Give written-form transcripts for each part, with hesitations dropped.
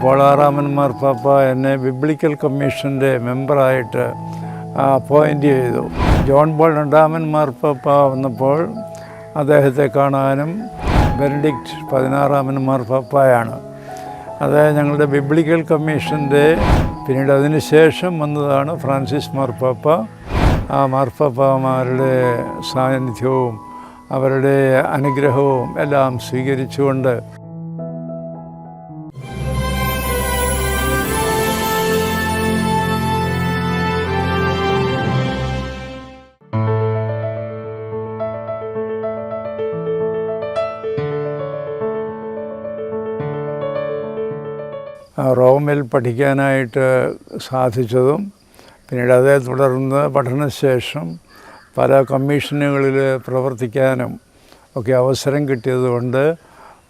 പോളാറാമൻ മാർപ്പാപ്പ എന്നെ ബിബ്ലിക്കൽ കമ്മീഷൻ്റെ മെമ്പറായിട്ട് അപ്പോയിൻ്റ് ചെയ്തു. ജോൺ പോൾ രണ്ടാമൻ മാർപ്പാപ്പ വന്നപ്പോൾ അദ്ദേഹത്തെ കാണാനും ബെനഡിക്റ്റ് 16 മാർപ്പാപ്പയാണ്. അത് ഞങ്ങളുടെ ബിബ്ലിക്കൽ കമ്മീഷൻ്റെ പിന്നീട് അതിന് ശേഷം വന്നതാണ് ഫ്രാൻസിസ് മാർപ്പാപ്പ. ആ മാർപ്പാപ്പമാരുടെ സാന്നിധ്യവും അവരുടെ അനുഗ്രഹവും എല്ലാം സ്വീകരിച്ചുകൊണ്ട് റോമിൽ പഠിക്കാനായിട്ട് സാധിച്ചതും പിന്നീട് അതേ തുടർന്ന് പഠനശേഷം പല കമ്മീഷനുകളിൽ പ്രവർത്തിക്കാനും ഒക്കെ അവസരം കിട്ടിയതുകൊണ്ട്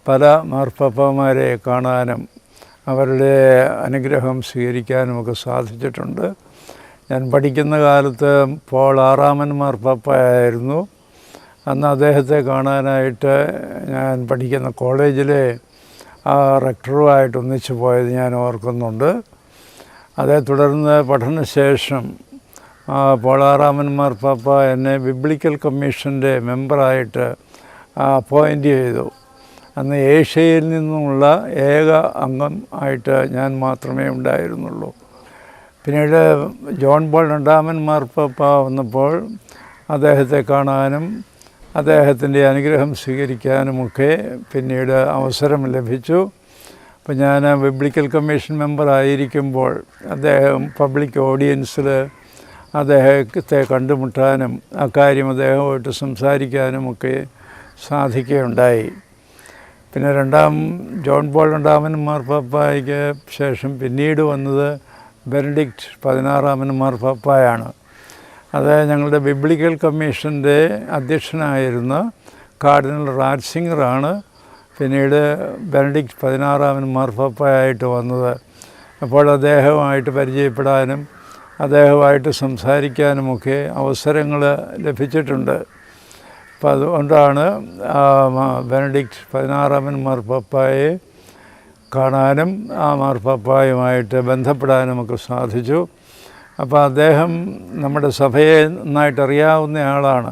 പല മാർപ്പാപ്പമാരെ കാണാനും അവരുടെ അനുഗ്രഹം സ്വീകരിക്കാനുമൊക്കെ സാധിച്ചിട്ടുണ്ട്. ഞാൻ പഠിക്കുന്ന കാലത്ത് പോൾ 6 മാർപ്പാപ്പയായിരുന്നു. അന്ന് അദ്ദേഹത്തെ കാണാനായിട്ട് ഞാൻ പഠിക്കുന്ന കോളേജിലെ റെക്ടറുമായിട്ട് ഒന്നിച്ചു പോയത് ഞാൻ ഓർക്കുന്നുണ്ട്. അതേ തുടർന്ന് പഠനശേഷം പോൾ 6 മാർപ്പാപ്പ എന്നെ ബിബ്ലിക്കൽ കമ്മീഷൻ്റെ മെമ്പറായിട്ട് അപ്പോയിൻ്റ് ചെയ്തു. അന്ന് ഏഷ്യയിൽ നിന്നുമുള്ള ഏക അംഗം ആയിട്ട് ഞാൻ മാത്രമേ ഉണ്ടായിരുന്നുള്ളൂ. പിന്നീട് ജോൺ പോൾ രണ്ടാമൻ മാർപ്പാപ്പ വന്നപ്പോൾ അദ്ദേഹത്തെ കാണാനും അദ്ദേഹത്തിൻ്റെ അനുഗ്രഹം സ്വീകരിക്കാനുമൊക്കെ പിന്നീട് അവസരം ലഭിച്ചു. അപ്പോൾ ഞാൻ ബിബ്ലിക്കൽ കമ്മീഷൻ മെമ്പറായിരിക്കുമ്പോൾ അദ്ദേഹം പബ്ലിക് ഓഡിയൻസിൽ അദ്ദേഹത്തെ കണ്ടുമുട്ടാനും അക്കാര്യം അദ്ദേഹമായിട്ട് സംസാരിക്കാനുമൊക്കെ സാധിക്കുകയുണ്ടായി. പിന്നെ ജോൺ പോൾ രണ്ടാമൻ മാർപ്പാപ്പയ്ക്ക് ശേഷം പിന്നീട് വന്നത് ബെനഡിക്റ്റ് 16 മാർപ്പാപ്പയാണ്. അത് ഞങ്ങളുടെ ബിബ്ലിക്കൽ കമ്മീഷൻ്റെ അധ്യക്ഷനായിരുന്ന കാർഡിനൽ റാറ്റ്സിംഗറാണ് പിന്നീട് ബെനഡിക്റ്റ് 16 മാർപ്പാപ്പയായിട്ട് വന്നത്. അപ്പോൾ അദ്ദേഹവുമായിട്ട് പരിചയപ്പെടാനും അദ്ദേഹവുമായിട്ട് സംസാരിക്കാനുമൊക്കെ അവസരങ്ങൾ ലഭിച്ചിട്ടുണ്ട്. അപ്പോൾ അതുകൊണ്ടാണ് ബെനഡിക്റ്റ് 16 മാർപ്പാപ്പയെ കാണാനും ആ മാർപ്പാപ്പയുമായിട്ട് ബന്ധപ്പെടാനുമൊക്കെ സാധിച്ചു. അപ്പോൾ അദ്ദേഹം നമ്മുടെ സഭയെ നന്നായിട്ട് അറിയാവുന്ന ആളാണ്.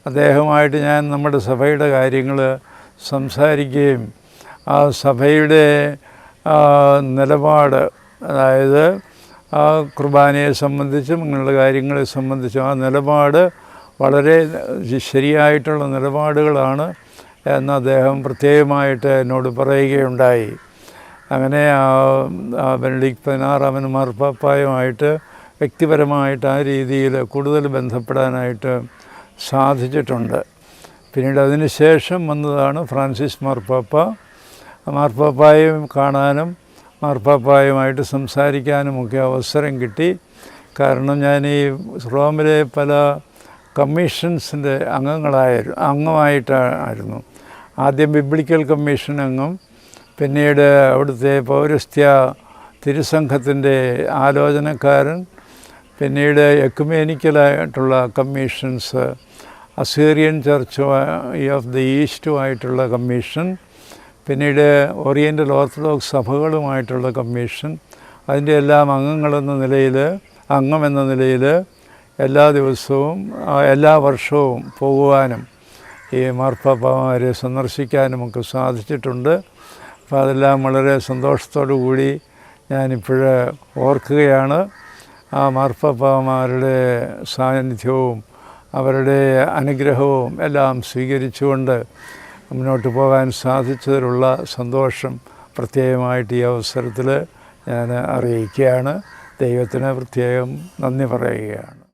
അദ്ദേഹവുമായിട്ട് ഞാൻ നമ്മുടെ സഭയുടെ കാര്യങ്ങൾ സംസാരിക്കുകയും ആ സഭയുടെ നിലപാട്, അതായത് കുർബാനയെ സംബന്ധിച്ചും ഇങ്ങനെയുള്ള കാര്യങ്ങളെ സംബന്ധിച്ചും ആ നിലപാട് വളരെ ശരിയായിട്ടുള്ള നിലപാടുകളാണ് എന്ന് അദ്ദേഹം പ്രത്യേകമായിട്ട് എന്നോട് പറയുകയുണ്ടായി. അങ്ങനെ ബെനഡിക്റ്റ് 16 മാർപ്പാപ്പയുമായിട്ട് വ്യക്തിപരമായിട്ട് ആ രീതിയിൽ കൂടുതൽ ബന്ധപ്പെടാനായിട്ട് സാധിച്ചിട്ടുണ്ട്. പിന്നീട് അതിന് ശേഷം വന്നതാണ് ഫ്രാൻസിസ് മാർപ്പാപ്പ. മാർപ്പാപ്പയും കാണാനും മാർപ്പാപ്പയുമായിട്ട് സംസാരിക്കാനുമൊക്കെ അവസരം കിട്ടി. കാരണം ഞാൻ ഈ റോമിലെ പല കമ്മീഷൻസിൻ്റെ അംഗമായിട്ടായിരുന്നു. ആദ്യം ബിബ്ലിക്കൽ കമ്മീഷൻ അംഗം, പിന്നീട് അവിടുത്തെ പൗരസ്ത്യ തിരുസംഘത്തിൻ്റെ ആലോചനക്കാരൻ, പിന്നീട് എക്കുമേനിക്കലായിട്ടുള്ള commissions, Assyrian church of the ഈസ്റ്റുമായിട്ടുള്ള കമ്മീഷൻ, പിന്നീട് ഓറിയൻ്റൽ ഓർത്തഡോക്സ് സഭകളുമായിട്ടുള്ള കമ്മീഷൻ, അതിൻ്റെ എല്ലാം അംഗമെന്ന നിലയിൽ എല്ലാ ദിവസവും എല്ലാ വർഷവും പോകുവാനും ഈ മാർപ്പാപ്പമാരെ സന്ദർശിക്കാനുമൊക്കെ സാധിച്ചിട്ടുണ്ട്. അപ്പോൾ അതെല്ലാം വളരെ സന്തോഷത്തോടു കൂടി ഞാനിപ്പോൾ ഓർക്കുകയാണ്. ആ മാർപ്പാപ്പമാരുടെ സാന്നിധ്യവും അവരുടെ അനുഗ്രഹവും എല്ലാം സ്വീകരിച്ചുകൊണ്ട് മുന്നോട്ട് പോകാൻ സാധിച്ചതിലുള്ള സന്തോഷം പ്രത്യേകമായിട്ട് ഈ അവസരത്തിൽ ഞാൻ അറിയിക്കുകയാണ്. ദൈവത്തിന് പ്രത്യേകം നന്ദി പറയുകയാണ്.